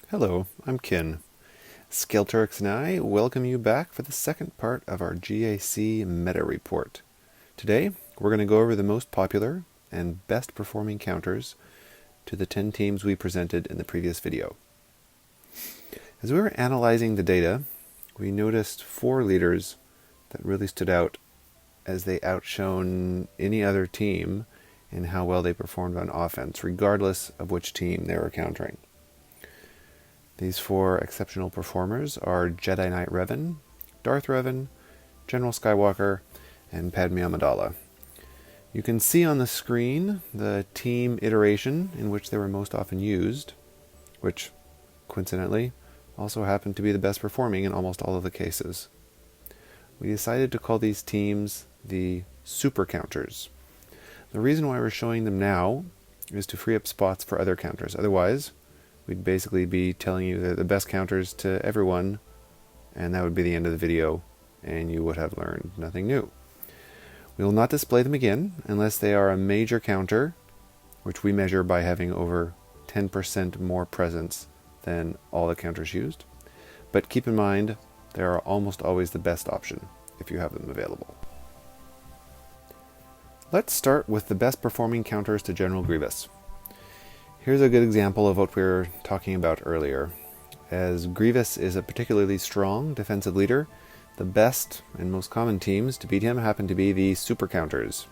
Hello, I'm Kin. Skelturix and I welcome you back for the second part of our GAC Meta Report. Today, we're going to go over the most popular and best performing counters to the 10 teams we presented in the previous video. As we were analyzing the data, we noticed 4 leaders that really stood out as they outshone any other team in how well they performed on offense, regardless of which team they were countering. These 4 exceptional performers are Jedi Knight Revan, Darth Revan, General Skywalker, and Padme Amidala. You can see on the screen the team iteration in which they were most often used, which, coincidentally, also happened to be the best performing in almost all of the cases. We decided to call these teams the super counters. The reason why we're showing them now is to free up spots for other counters. Otherwise, we'd basically be telling you they're the best counters to everyone, and that would be the end of the video, and you would have learned nothing new. We will not display them again unless they are a major counter, which we measure by having over 10% more presence than all the counters used. But keep in mind, they are almost always the best option if you have them available. Let's start with the best performing counters to General Grievous. Here's a good example of what we were talking about earlier. As Grievous is a particularly strong defensive leader, the best and most common teams to beat him happen to be the super counters.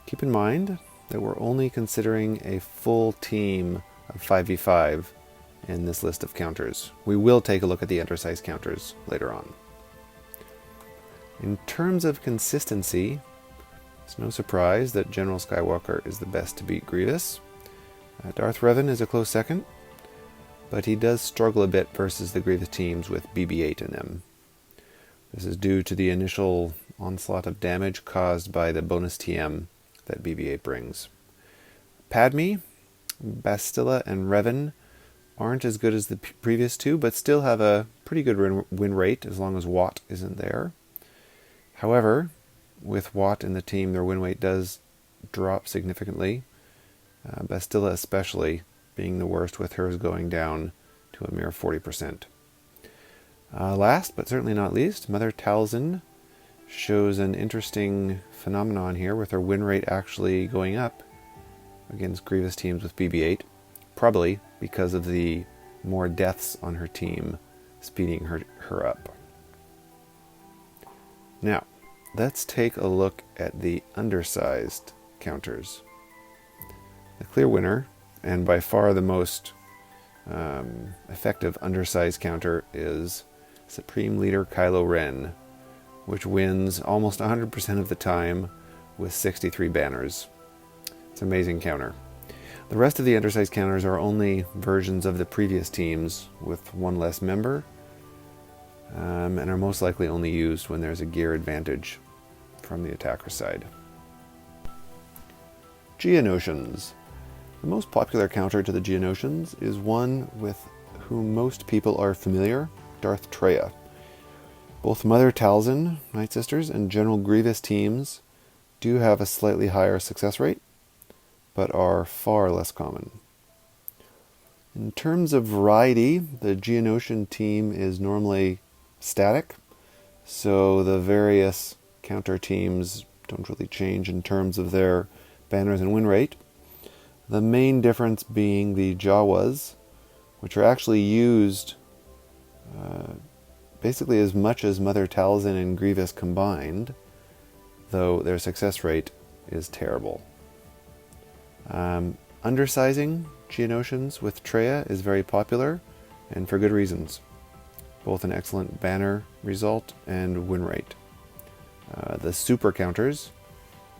Keep in mind that we're only considering a full team of 5v5 in this list of counters. We will take a look at the undersize counters later on. In terms of consistency, it's no surprise that General Skywalker is the best to beat Grievous. Darth Revan is a close second, but he does struggle a bit versus the Grievous teams with BB-8 in them. This is due to the initial onslaught of damage caused by the bonus TM that BB-8 brings. Padme, Bastila, and Revan aren't as good as the previous two, but still have a pretty good win rate as long as Watt isn't there. However, with Watt in the team, their win rate does drop significantly. Bastila especially being the worst, with hers going down to a mere 40%. Last, but certainly not least, Mother Talzin shows an interesting phenomenon here, with her win rate actually going up against Grievous teams with BB-8, probably because of the more deaths on her team speeding her up. Now, let's take a look at the undersized counters. The clear winner, and by far the most effective undersized counter, is Supreme Leader Kylo Ren, which wins almost 100% of the time with 63 banners. It's an amazing counter. The rest of the undersized counters are only versions of the previous teams with one less member, and are most likely only used when there's a gear advantage from the attacker side. Geonotions. The most popular counter to the Geonotions is one with whom most people are familiar, Darth Treya. Both Mother Talzin, Night Sisters, and General Grievous teams do have a slightly higher success rate, but are far less common. In terms of variety, the Geonosian team is normally static, so the various counter teams don't really change in terms of their banners and win rate. The main difference being the Jawas, which are actually used basically as much as Mother Talzin and Grievous combined, though their success rate is terrible. Undersizing Geonosians with Treya is very popular, and for good reasons. Both an excellent banner result and win rate. The super counters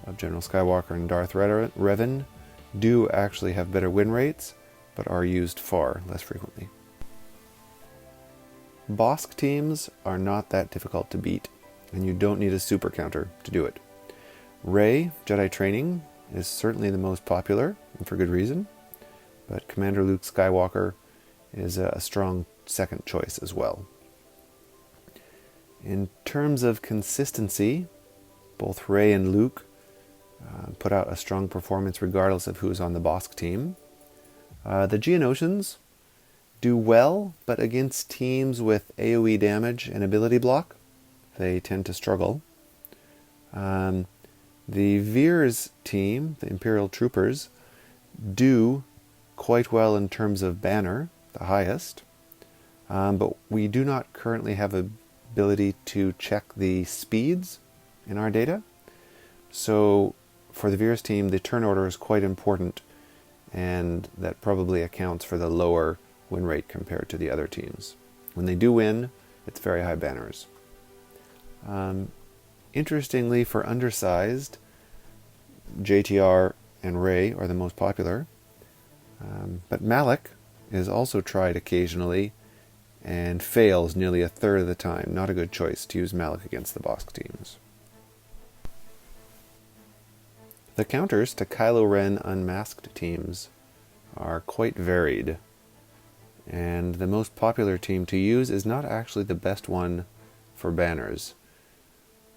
of General Skywalker and Darth Revan do actually have better win rates, but are used far less frequently. Bosk teams are not that difficult to beat, and you don't need a super counter to do it. Rey, Jedi Training, is certainly the most popular, and for good reason, but Commander Luke Skywalker is a strong second choice as well. In terms of consistency, both Rey and Luke put out a strong performance regardless of who's on the Bosk team. The Geonotions do well, but against teams with AoE damage and ability block, they tend to struggle. The Veer's team, the Imperial Troopers, do quite well in terms of banner, the highest, but we do not currently have the ability to check the speeds in our data. So for the Veer's team, the turn order is quite important, and that probably accounts for the lower win rate compared to the other teams. When they do win, it's very high banners. Interestingly, for undersized, JTR and Rey are the most popular, but Malik is also tried occasionally and fails nearly a third of the time. Not a good choice to use Malik against the Bosk teams. The counters to Kylo Ren unmasked teams are quite varied, and the most popular team to use is not actually the best one for banners.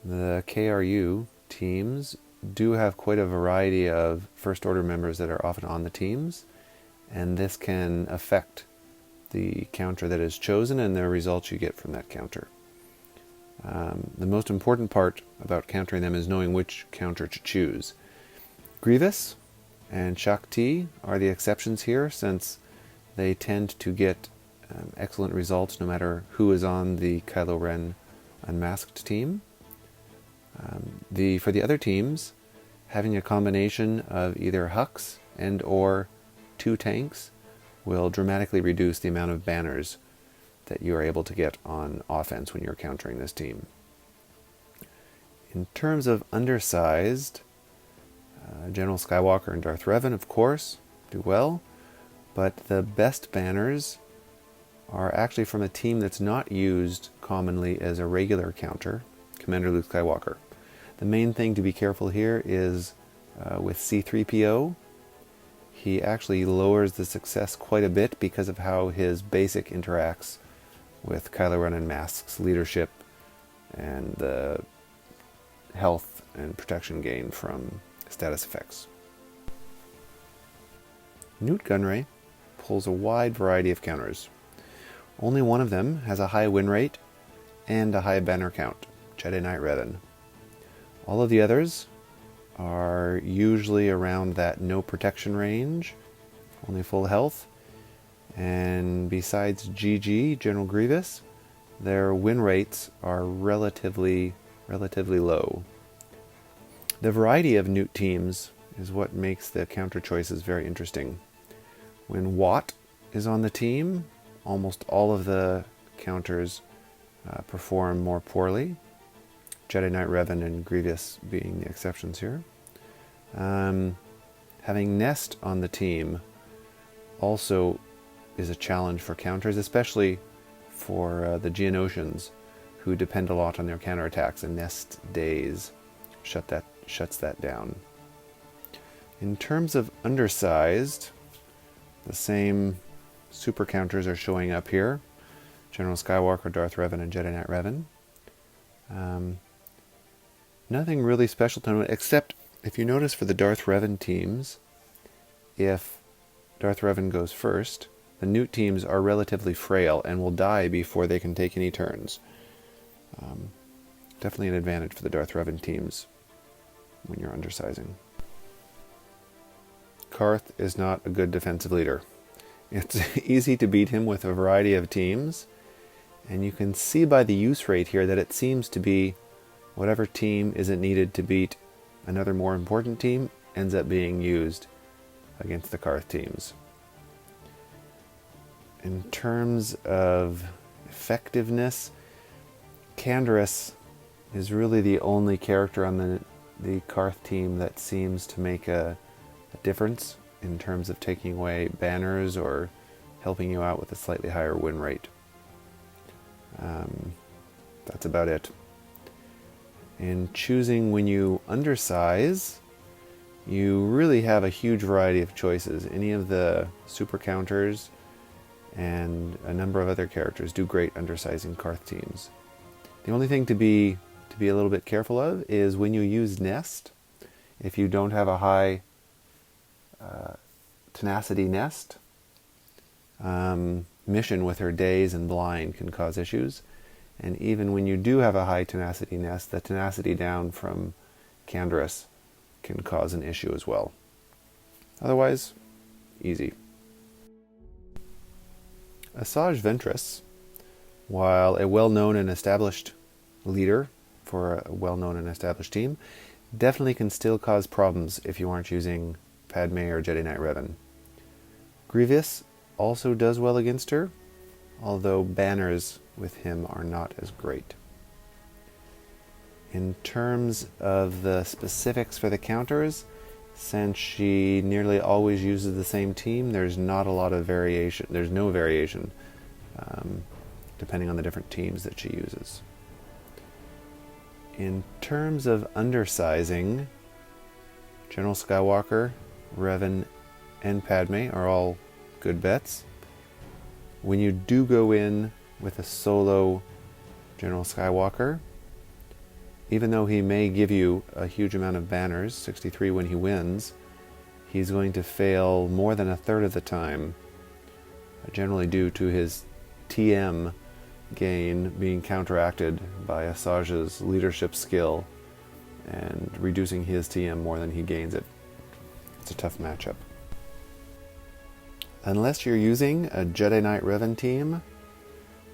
The KRU teams do have quite a variety of First Order members that are often on the teams, and this can affect the counter that is chosen and the results you get from that counter. The most important part about countering them is knowing which counter to choose. Grievous and Shakti are the exceptions here, since they tend to get excellent results no matter who is on the Kylo Ren unmasked team. For the other teams, having a combination of either Hux and or 2 tanks will dramatically reduce the amount of banners that you are able to get on offense when you're countering this team. In terms of undersized, General Skywalker and Darth Revan, of course, do well, but the best banners are actually from a team that's not used commonly as a regular counter, Commander Luke Skywalker. The main thing to be careful here is with C-3PO. He actually lowers the success quite a bit because of how his basic interacts with Kylo Ren and Mask's leadership and the health and protection gain from status effects. Newt Gunray pulls a wide variety of counters. Only one of them has a high win rate and a high banner count, Jedi Knight Revan. All of the others are usually around that no protection range, only full health, and besides GG, General Grievous, their win rates are relatively low. The variety of Newt teams is what makes the counter choices very interesting. When Watt is on the team, almost all of the counters perform more poorly, Jedi Knight Revan and Grievous being the exceptions here. Having Nest on the team also is a challenge for counters, especially for the Geonotions, who depend a lot on their counterattacks, and Nest days shuts that down. In terms of undersized, the same super counters are showing up here. General Skywalker, Darth Revan, and Jedi Knight Revan. Nothing really special to note, except if you notice for the Darth Revan teams, if Darth Revan goes first, the Newt teams are relatively frail and will die before they can take any turns. Definitely an advantage for the Darth Revan teams when you're undersizing. Karth is not a good defensive leader. It's easy to beat him with a variety of teams, and you can see by the use rate here that it seems to be whatever team isn't needed to beat another more important team ends up being used against the Karth teams. In terms of effectiveness, Canderous is really the only character on the Karth team that seems to make a difference in terms of taking away banners or helping you out with a slightly higher win rate. That's about it. In choosing when you undersize, you really have a huge variety of choices. Any of the super counters and a number of other characters do great undersizing Karth teams. The only thing to be a little bit careful of is when you use Nest. If you don't have a high tenacity Nest, mission with her daze and blind can cause issues. And even when you do have a high tenacity nest, the tenacity down from Canderous can cause an issue as well. Otherwise, easy. Asajj Ventress, while a well-known and established leader for a well-known and established team, definitely can still cause problems if you aren't using Padme or Jedi Knight Revan. Grievous also does well against her, although banners with him are not as great. In terms of the specifics for the counters, since she nearly always uses the same team, there's not a lot of variation. There's no variation depending on the different teams that she uses. In terms of undersizing, General Skywalker, Revan, and Padme are all good bets. When you do go in with a solo General Skywalker, even though he may give you a huge amount of banners, 63 when he wins, he's going to fail more than a third of the time, generally due to his TM gain being counteracted by Asajj's leadership skill and reducing his TM more than he gains it. It's a tough matchup. Unless you're using a Jedi Knight Revan team,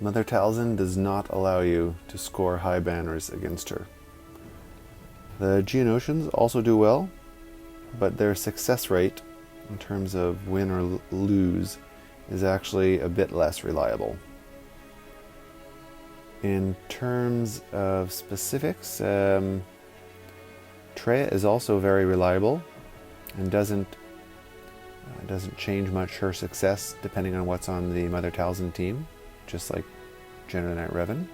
Mother Talzin does not allow you to score high banners against her. The Geonotions also do well, but their success rate in terms of win or lose is actually a bit less reliable. In terms of specifics, Treya is also very reliable and doesn't change much her success depending on what's on the Mother Talzin team, just like Jedi Knight Revan.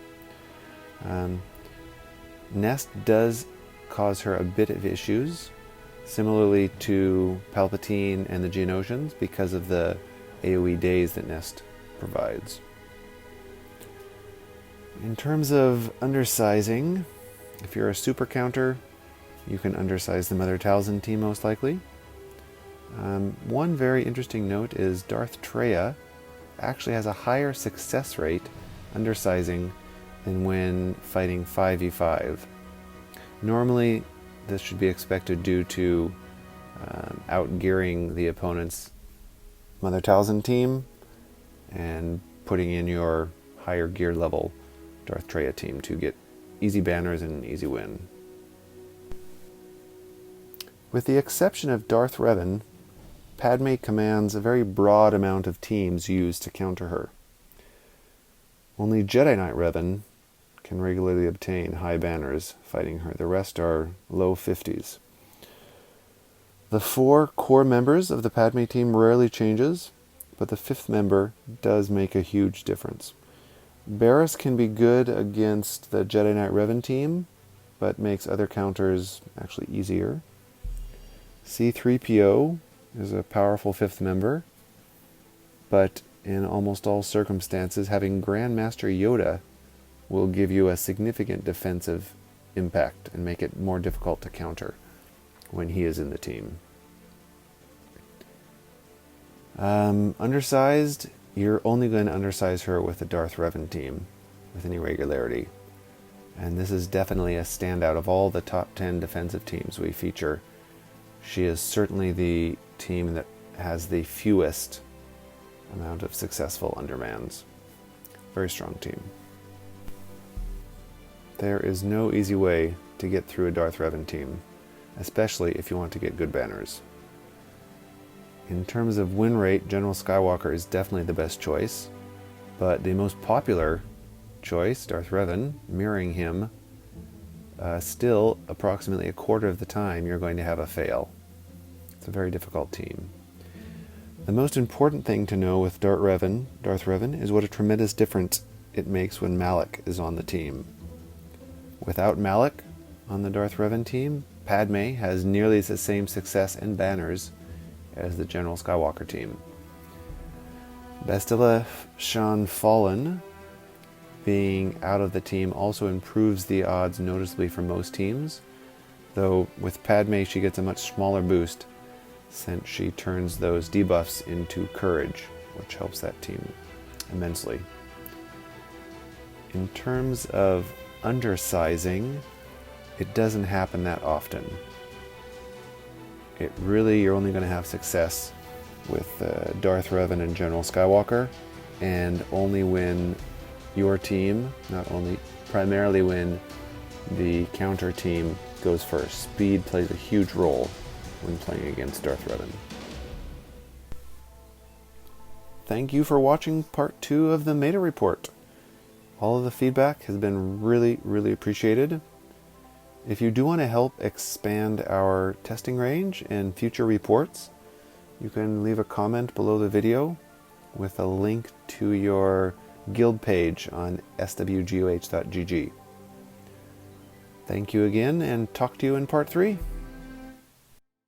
Nest does cause her a bit of issues, similarly to Palpatine and the Geonotions, because of the AoE days that Nest provides. In terms of undersizing, if you're a super counter, you can undersize the Mother Talzin team most likely. One very interesting note is Darth Treya actually has a higher success rate undersizing than when fighting 5v5. Normally, this should be expected due to outgearing the opponent's Mother Talzin team and putting in your higher gear level Darth Treya team to get easy banners and an easy win. With the exception of Darth Revan, Padme commands a very broad amount of teams used to counter her. Only Jedi Knight Revan can regularly obtain high banners fighting her. The rest are low 50s. The 4 core members of the Padme team rarely changes, but the 5th member does make a huge difference. Barriss can be good against the Jedi Knight Revan team, but makes other counters actually easier. C-3PO is a powerful 5th member, but in almost all circumstances, having Grandmaster Yoda will give you a significant defensive impact and make it more difficult to counter when he is in the team. Undersized, you're only going to undersize her with the Darth Revan team with any regularity. And this is definitely a standout of all the top 10 defensive teams we feature. She is certainly the team that has the fewest amount of successful undermans. Very strong team. There is no easy way to get through a Darth Revan team, especially if you want to get good banners. In terms of win rate, General Skywalker is definitely the best choice, but the most popular choice, Darth Revan, mirroring him, still approximately a quarter of the time you're going to have a fail. It's a very difficult team. The most important thing to know with Darth Revan is what a tremendous difference it makes when Malak is on the team. Without Malak on the Darth Revan team, Padme has nearly the same success and banners as the General Skywalker team. Bastila Shan Fallen being out of the team also improves the odds noticeably for most teams, though with Padme she gets a much smaller boost since she turns those debuffs into courage which helps that team immensely. In terms of undersizing, it doesn't happen that often. You're only going to have success with Darth Revan and General Skywalker, and only when your team, primarily when the counter team goes first. Speed plays a huge role when playing against Darth Revan. Thank you for watching part 2 of the Meta Report. All of the feedback has been really, really appreciated. If you do want to help expand our testing range and future reports, you can leave a comment below the video with a link to your guild page on swgoh.gg. Thank you again, and talk to you in part 3.